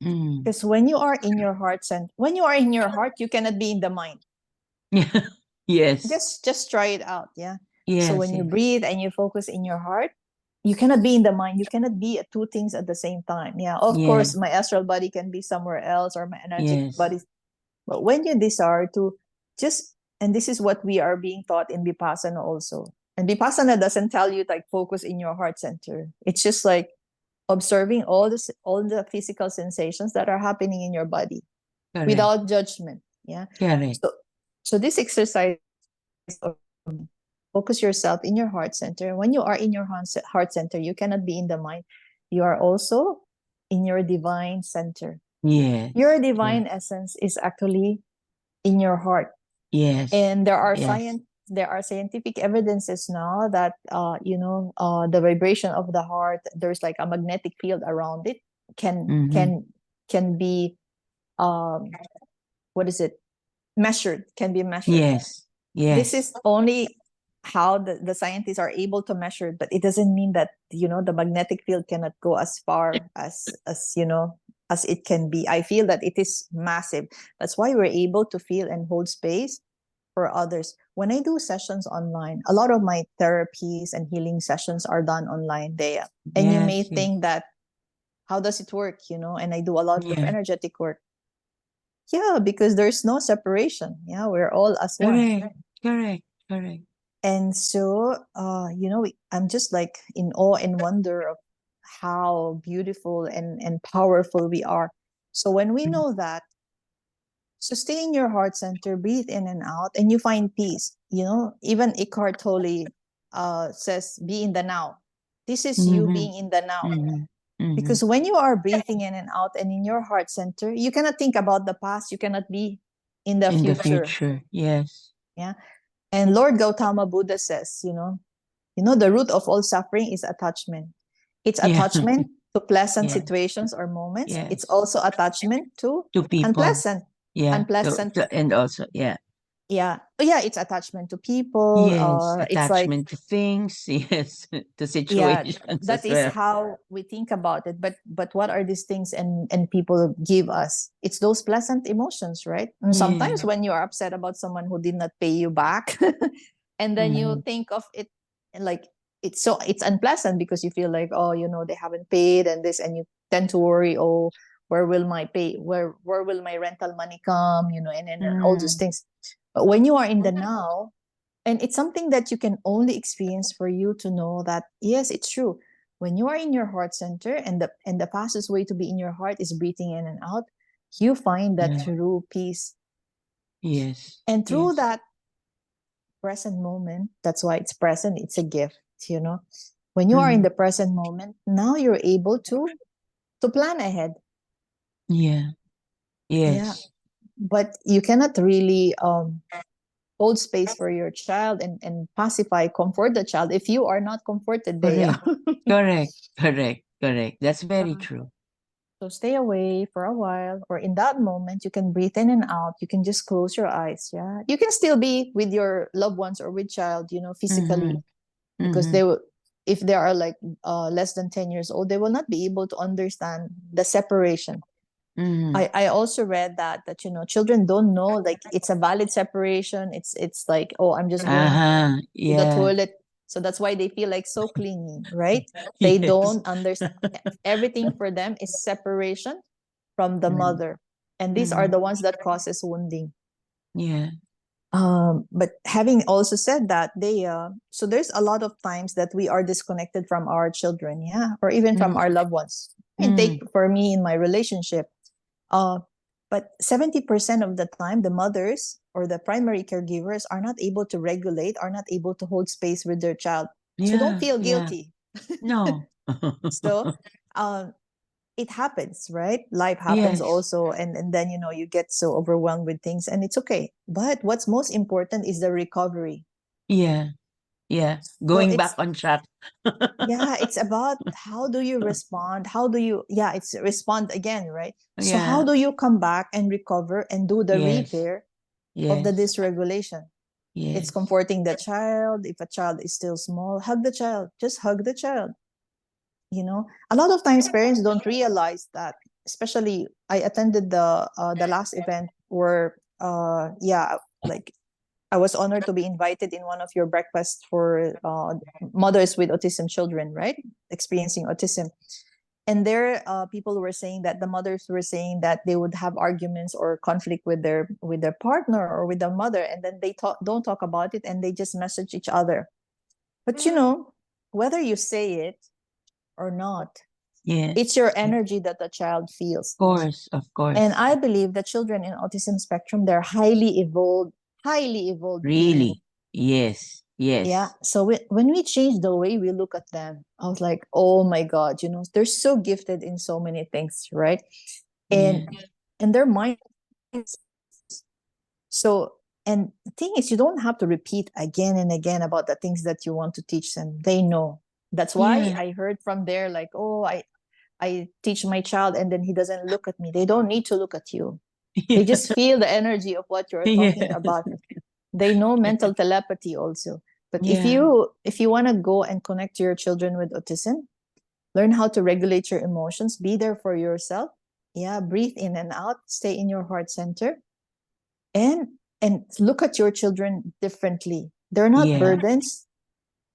Mm. Because when you are in your heart center, when you are in your heart, you cannot be in the mind. Yeah. Yes. Just try it out. Yeah. So Yes. when you Yes. breathe and you focus in your heart, you cannot be in the mind. You cannot be at two things at the same time. Yeah. Of Yeah. course, my astral body can be somewhere else or my energetic Yes. body. But when you desire to just, and this is what we are being taught in Vipassana also. And Vipassana doesn't tell you like focus in your heart center. It's just like observing all the physical sensations that are happening in your body Correct. without judgment. Yeah. Correct. So this exercise of focus yourself in your heart center. When you are in your heart center, you cannot be in the mind. You are also in your divine center. Your Yes. Yes. divine essence is actually in your heart. Yes. And Yes. there are scientific evidences now that the vibration of the heart, there's like a magnetic field around it, can Mm-hmm. can can be, what is it, measured, can be measured. Yes. This Yes. is only how the scientists are able to measure it, but it doesn't mean that, the magnetic field cannot go as far as as it can be. I feel that it is massive. That's why we're able to feel and hold space for others. When I do sessions online, a lot of my therapies and healing sessions are done online there. And you may Yes. Yes. think that, how does it work? And I do a lot of Yeah. energetic work. Yeah, because there's no separation. Yeah, we're all as one. Correct. Correct. Correct. And so, I'm just like in awe and wonder of how beautiful and powerful we are. So when we Mm. know that, so stay in your heart center, breathe in and out, and you find peace. Even Eckhart Tolle says, be in the now. This is you Mm-hmm. being in the now. Mm-hmm. Mm-hmm. Because when you are breathing in and out and in your heart center, you cannot think about the past. You cannot be in the In the future. future. Yes. Yeah. And Lord Gautama Buddha says, the root of all suffering is attachment. It's Yeah. attachment to pleasant Yeah. situations or moments. It's Yes. also attachment to To people. unpleasant. Yeah. Unpleasant. And also, yeah. Yeah. Yeah, it's attachment to people. Yes. It's like, Attachment to things. Yes. To yeah, situations that as is well. how we think about it. But what are these things and people give us? It's those pleasant emotions, right? And Yeah. sometimes when you are upset about someone who did not pay you back, and then you Mm-hmm. think of it like it's unpleasant because you feel like, oh, they haven't paid and this, and you tend to worry, oh, where will my rental money come, and all those Mm. things. But when you are in the now, and it's something that you can only experience for you to know that, yes, it's true. When you are in your heart center, and the fastest way to be in your heart is breathing in and out, you find that Yeah. true peace. Yes. And through Yes. that present moment, that's why it's present, it's a gift, when you are in Mm-hmm. the present moment, now you're able to plan ahead. Yeah. Yeah. Yes. But you cannot really hold space for your child and pacify, comfort the child if you are not comforted, Dea. Correct. Correct. Correct. Correct. That's very Yeah. true. So stay away for a while, or in that moment, you can breathe in and out. You can just close your eyes. Yeah. You can still be with your loved ones or with child, Mm-hmm. physically, because Mm-hmm. they will, if they are like less than 10 years old, they will not be able to understand the separation. Mm-hmm. I also read that children don't know, like, it's a valid separation. It's like, oh, I'm just going Uh-huh. to the Yeah. toilet. So that's why they feel like so clingy, right? They Yes. don't understand. Everything for them is separation from the Mm-hmm. mother. And these are Mm-hmm. the ones that causes wounding. Yeah. But having also said that, so there's a lot of times that we are disconnected from our children, yeah, or even from our loved ones. I mean, take Mm-hmm. for me in my relationship, uh, but 70% of the time, the mothers or the primary caregivers are not able to regulate, are not able to hold space with their child. So don't Yeah. feel Yeah. guilty. No. So um, it happens, right? Life happens Yes. also. And then, you get so overwhelmed with things, and it's okay. But what's most important is the recovery. Yeah. Yeah. So Going back on track. yeah, it's about how do you respond? How do you, yeah, it's respond again, right? So how Yeah. do you come back and recover and do the Yes. repair of the Yes. dysregulation? It's Yes. comforting the child. If a child is still small, hug the child. Just hug the child. A lot of times parents don't realize that. Especially, I attended the last event where yeah, like, I was honored to be invited in one of your breakfasts for mothers with autism children, right? Experiencing autism. And there, people were saying that the mothers were saying that they would have arguments or conflict with their partner or with their mother, and then they don't talk about it, and they just message each other. But whether you say it or not, it's Yes. your Yes. energy that the child feels. Of course. Of And course. I believe that children in autism spectrum, they're highly evolved being. Really. Yes. Yeah. Yes. So when we change the way we look at them, I was like, oh my God, they're so gifted in so many things, right? Yeah. And their minds. So, and the thing is, you don't have to repeat again and again about the things that you want to teach them. They know. That's why Yeah. I heard from there, like, oh, I teach my child and then he doesn't look at me. They don't need to look at you. They just Yeah. feel the energy of what you're talking Yes. about. They know mental telepathy also. But Yeah. if you want to go and connect to your children with autism, learn how to regulate your emotions, be there for yourself. Yeah, breathe in and out, stay in your heart center, and look at your children differently. They're not Yeah. burdens.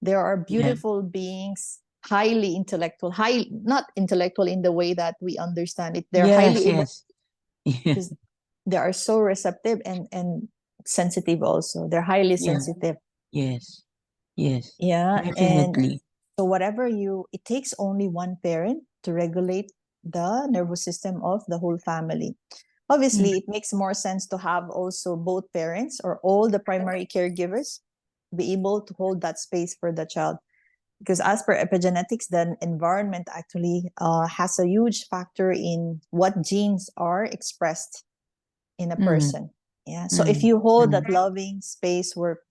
There are Yeah. beautiful beings, highly intellectual, high not intellectual in the way that we understand it. They're Yes, highly able yes. Yeah. because they are so receptive and sensitive also. They're highly Yeah. sensitive. Yes. Yes. Yeah. And Definitely. so whatever it takes only one parent to regulate the nervous system of the whole family. Mm. Obviously, it makes more sense to have also both parents or all the primary caregivers be able to hold that space for the child. Because as per epigenetics, the environment actually has a huge factor in what genes are expressed in a Mm. person. Yeah. So if Mm. you hold Mm. that loving space where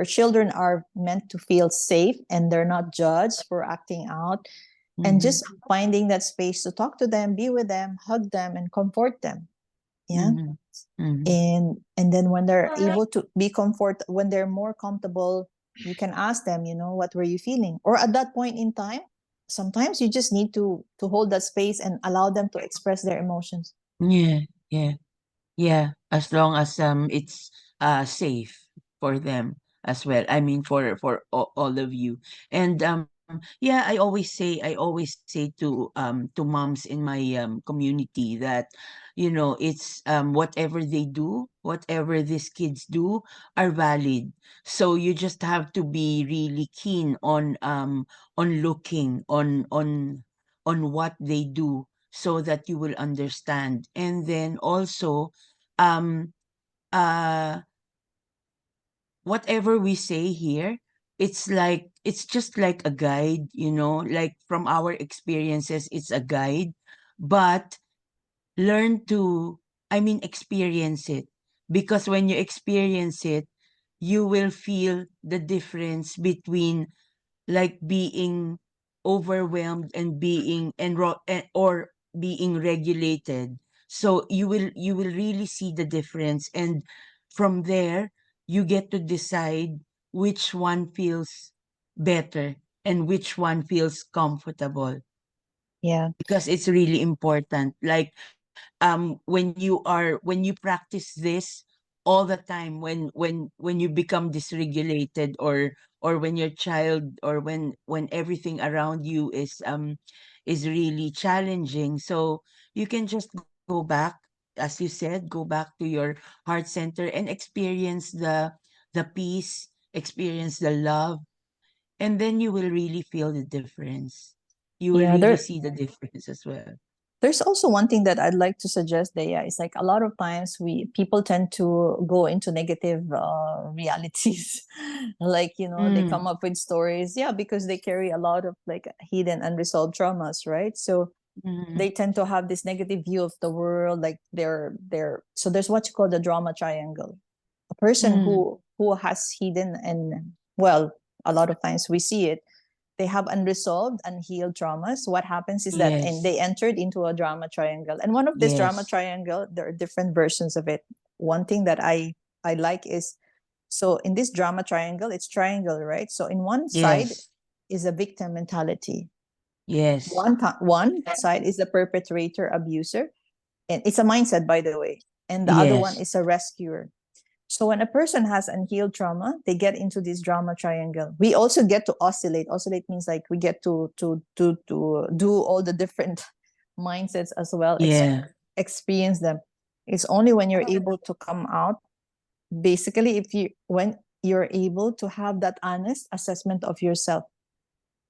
children are meant to feel safe and they're not judged for acting out, and Mhm. just finding that space to talk to them, be with them, hug them, and comfort them. Yeah. Mhm. Mhm. And then when they're able to be comfort, when they're more comfortable, you can ask them, what were you feeling? Or at that point in time, sometimes you just need to hold that space and allow them to express their emotions. Yeah. Yeah. Yeah, as long as it's safe for them as well. I mean for all of you. And yeah, I always say to moms in my community that it's whatever they do, whatever these kids do are valid. So you just have to be really keen on looking on what they do so that you will understand. And then also um uh whatever we say here, it's just like a guide, like from our experiences, it's a guide. But learn to, I mean, experience it, because when you experience it, you will feel the difference between like being overwhelmed and or being regulated. So you will really see the difference, and from there you get to decide which one feels better and which one feels comfortable, Yeah. because it's really important. Like when you practice this all the time, when you become dysregulated, or when your child, or when everything around you is really challenging, so you can just go back, as you said, go back to your heart center and experience the peace, experience the love, and then you will really feel the difference. You will Yeah. really see the difference as well. There's also one thing that I'd like to suggest there. Yeah, it's like a lot of times people tend to go into negative realities. Like, they Mm, come up with stories. Yeah, because they carry a lot of like hidden unresolved traumas, right? So mm, they tend to have this negative view of the world. Like so there's what you call the drama triangle. A person mm. who has hidden and, well, a lot of times we see it, they have unresolved, unhealed traumas. What happens is that, and Yes. they entered into a drama triangle. And one of this drama Yes. triangle, there are different versions of it. One thing that I like is, so in this drama triangle, it's triangle, right? So in one side Yes. is a victim mentality. Yes. One side is the perpetrator, abuser, and it's a mindset, by the way. And the other one Yes. is a rescuer. So when a person has unhealed trauma, they get into this drama triangle. We also get to oscillate. Oscillate means like we get to do all the different mindsets as well, Yeah. experience them. It's only when you're able to come out. Basically, if you when you're able to have that honest assessment of yourself.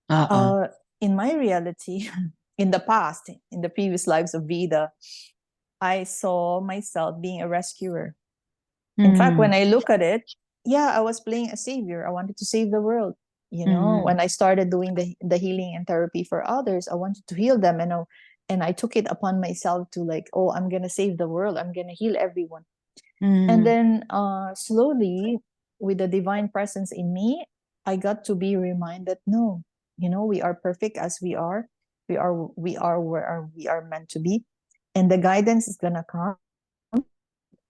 Uh-uh. Uh, in my reality, in the past, in the previous lives of Vida, I saw myself being a rescuer. In fact, when Mm. I look at it, yeah, I was playing a savior. I wanted to save the world. Mm. When I started doing the healing and therapy for others, I wanted to heal them, and I took it upon myself to like, oh, I'm gonna save the world. I'm gonna heal everyone. And Mm. then slowly, with the divine presence in me, I got to be reminded, no, we are perfect as we are. We are where we are meant to be, and the guidance is gonna come.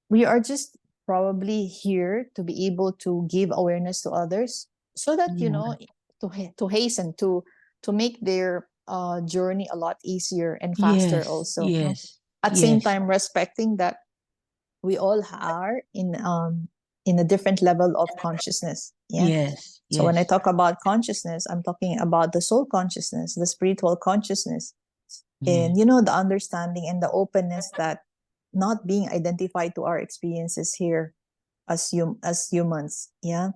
We are just probably here to be able to give awareness to others, so that, you Yeah. know, to hasten to make their journey a lot easier and faster Yes. also, no? Yes. At same Yes. time respecting that we all are in a different level of consciousness. Yeah. Yes. So when I Yes. talk about consciousness, I'm talking about the soul consciousness, the spiritual consciousness, and, Yes. you know, the understanding and the openness that not being identified to our experiences here as humans. Yeah.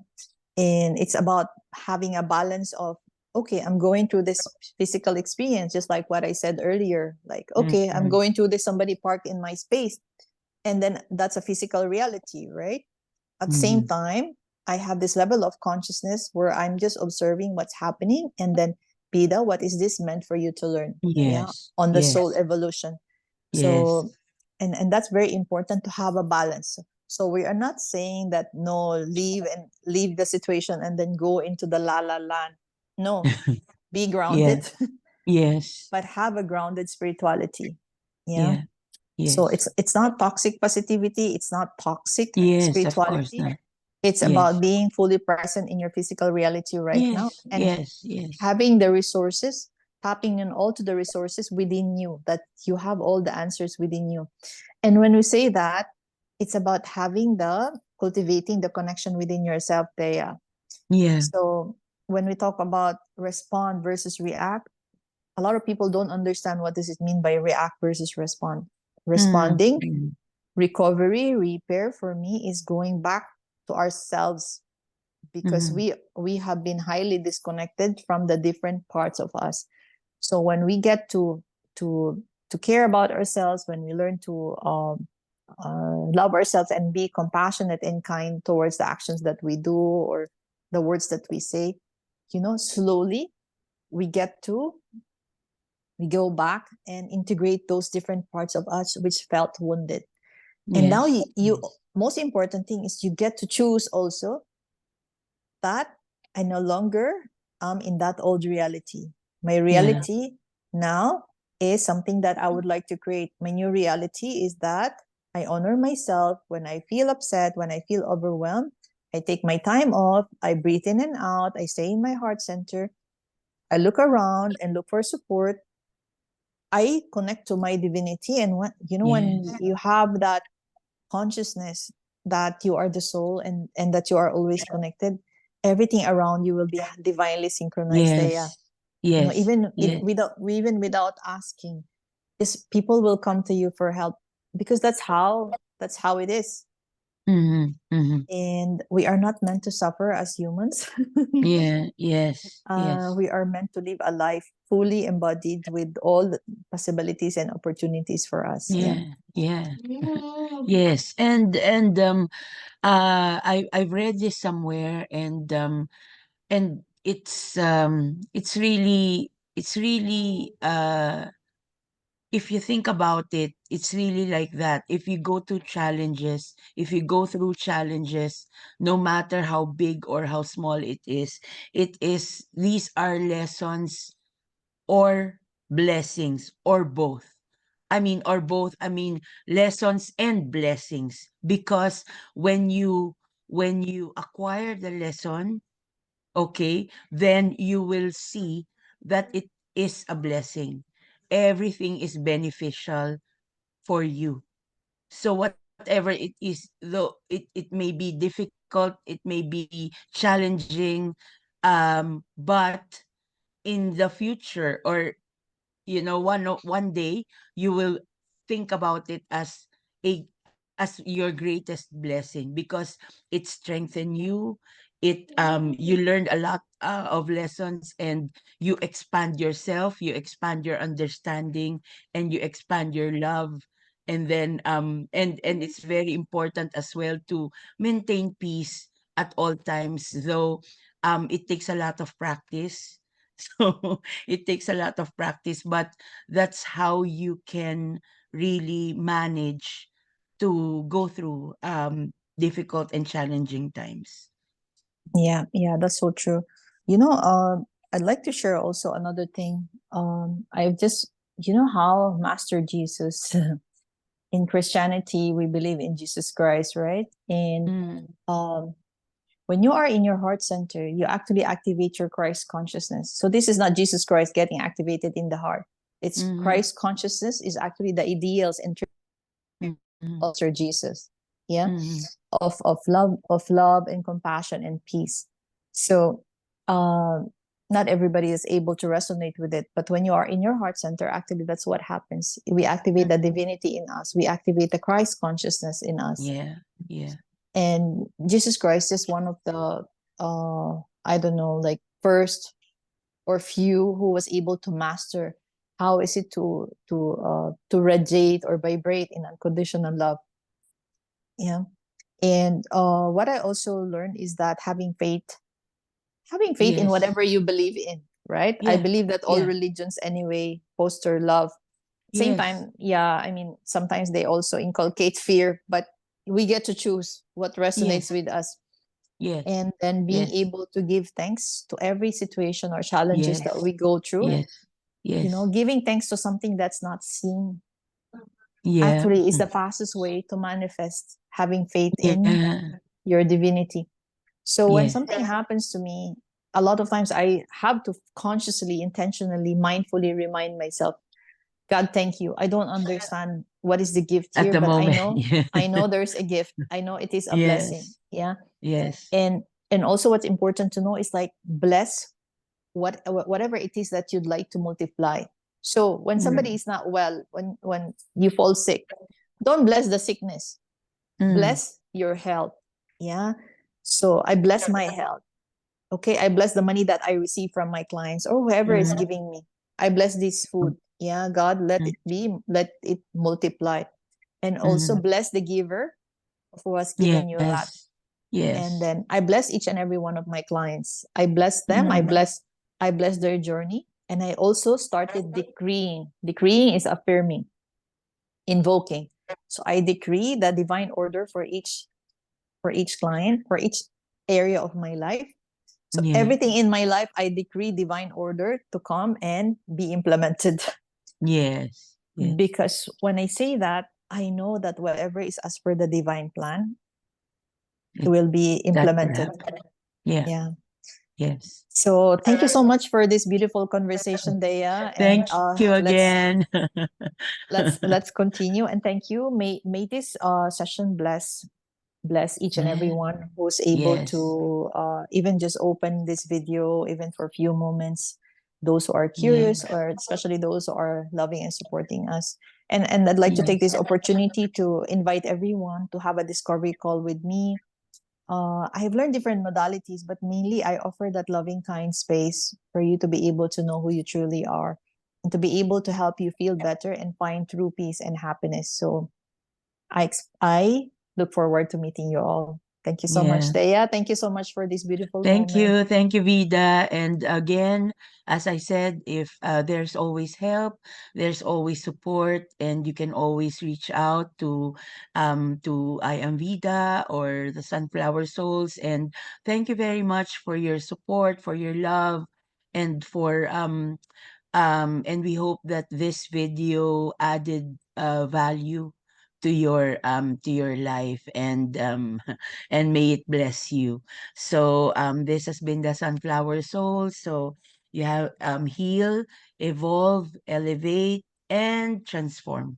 And it's about having a balance of, okay, I'm going through this physical experience, just like what I said earlier, like, okay, I'm Mm-hmm. going through this, somebody parked in my space, and then that's a physical reality, right? At the same Mm-hmm. time, I have this level of consciousness where I'm just observing what's happening, and then, Pida, what is this meant for you to learn? Yeah, Yes. on the soul Yes. evolution. Yes. So, and that's very important to have a balance. So we are not saying that, no, leave the situation and then go into the la la land. No, be Yeah. grounded, Yes. but have a grounded spirituality. Yeah. Yeah. So Yes. it's not toxic positivity, it's not toxic Yes. Of course spirituality. not. It's about Yes. being fully present in your physical reality right now, Yes. and Yes. Yes. having the resources, tapping in all to the resources within you, that you have all the answers within you. And when we say that, it's about having the cultivating the connection within yourself there. Yeah. So when we talk about respond versus react, a lot of people don't understand what does it mean by react versus respond. Responding, Mm-hmm. recovery, repair for me is going back to ourselves, because Mm-hmm. we have been highly disconnected from the different parts of us. So when we get to to care about ourselves, when we learn to love ourselves and be compassionate and kind towards the actions that we do or the words that we say, you know, slowly we get to we go back and integrate those different parts of us which felt wounded. And now Yes. you Yes. most important thing is you get to choose also that I no longer am in that old reality. My Yeah. reality now is something that I would like to create. My new reality is that I honor myself when I feel upset, when I feel overwhelmed. I take my time off, I breathe in and out, I stay in my heart center, I look around and look for support. I connect to my divinity. And when, you know, when Yes. you have that consciousness that you are the soul, and that you are always connected, everything around you will be divinely synchronized there. Yes. You know, Yes. even Yes. even without asking, is people will come to you for help, because that's how it is. Mm-hmm. Mm-hmm. And we are not meant to suffer as humans. Yeah. Yes. Yes. We are meant to live a life fully embodied with all the possibilities and opportunities for us. Yeah. Yeah. Yeah. Yes. I've read this somewhere, and it's really if you think about it, it's really like that. If you go to challenges, if you go through challenges, no matter how big or how small it is, these are lessons or blessings or both. Or both. Lessons and blessings. Because when you acquire the lesson, okay, then you will see that it is a blessing. Everything is beneficial for you. So whatever it is, though it may be difficult, it may be challenging, but in the future, or one day, you will think about it as your greatest blessing, because it strengthened you. You learned a lot of lessons, and you expand yourself, you expand your understanding, and you expand your love. And then and it's very important as well to maintain peace at all times, though it takes a lot of practice. So it takes a lot of practice, but that's how you can really manage to go through difficult and challenging times. Yeah, yeah, that's so true. You know, I'd like to share also another thing. I've just, you know, how Master Jesus in Christianity, we believe in Jesus Christ, right? And Mm. when you are in your heart center, you actually activate your Christ consciousness. So this is not Jesus Christ getting activated in the heart. It's Mhm. Christ consciousness is actually the ideals and Mhm. also Jesus. Yeah. Mhm. Of love and compassion and peace. So not everybody is able to resonate with it, but when you are in your heart center, actually that's what happens. We activate the Mhm. divinity in us, we activate the Christ consciousness in us. Yeah. Yeah. And Jesus Christ is one of the I don't know, like first or few who was able to master how is it to radiate or vibrate in unconditional love. Yeah. And what I also learned is that having faith in Yes. whatever you believe in, right? I Yeah. believe that all Yeah. religions anyway foster love. Same Yes. time, yeah, I mean, sometimes they also inculcate fear, but we get to choose what resonates Yes. with us. Yes. And then being Yes. able to give thanks to every situation or challenges that Yes. we go through, Yes. Yes. giving thanks to something that's not seen Yeah. actually is the fastest way to manifest having faith in Yeah. your divinity. So when Yes. something happens to me, a lot of times I have to consciously, intentionally, mindfully remind myself, God, thank you. I don't understand what is the gift At here, the but I moment. know, Yeah. I know there's a gift. I know it is a blessing. Yes. Yeah. Yes. And also what's important to know is like bless whatever it is that you'd like to multiply. So when somebody Mm. is not well, when you fall sick, don't bless the sickness. Mm. Bless your health. Yeah. So I bless my health. Okay, I bless the money that I receive from my clients or whoever is Mm. giving me. I bless this food. Yeah, God, let Mm. it be, let it multiply. And also Mm. bless the giver of who has given you that. Yes. And Yes. then I bless each and every one of my clients. I bless them. I Mm. bless I bless their journey. And I also started decreeing. Decreeing is affirming, invoking. So I decree the divine order for each client, for each area of my life. So Yeah. everything in my life, I decree divine order to come and be implemented. Yes. Yes. Because when I say that, I know that whatever is as per the divine plan, it It, will be that will implemented. happen. Yeah. Yeah. Yes. So thank you so much for this beautiful conversation, Dea. And Thank you let's again. let's continue. And thank you. May this session bless each and Yeah. everyone who's able Yes. to even just open this video even for a few moments, those who are Yeah. curious or especially those who are loving and supporting us. And I'd like to take Yes. this opportunity to invite everyone to have a discovery call with me. I have learned different modalities, but mainly I offer that loving kind space for you to be able to know who you truly are and to be able to help you feel better and find true peace and happiness. So I look forward to meeting you all. Thank you so much, Yeah. Thea. Thank you so much for this beautiful Thank moment. you. Thank you, Vida. And again, as I said, if there's always help, there's always support, and you can always reach out to I Am Vida or the Sunflower Souls. And thank you very much for your support, for your love, and and we hope that this video added value to your life, and and may it bless you. So this has been the Sunflower Soul. So you have heal, evolve, elevate, and transform.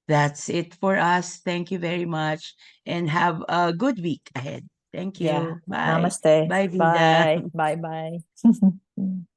That's it for us. Thank you very much, and have a good week ahead. Thank Yeah. you. Bye. Namaste. Bye, Vida. Bye. Bye bye.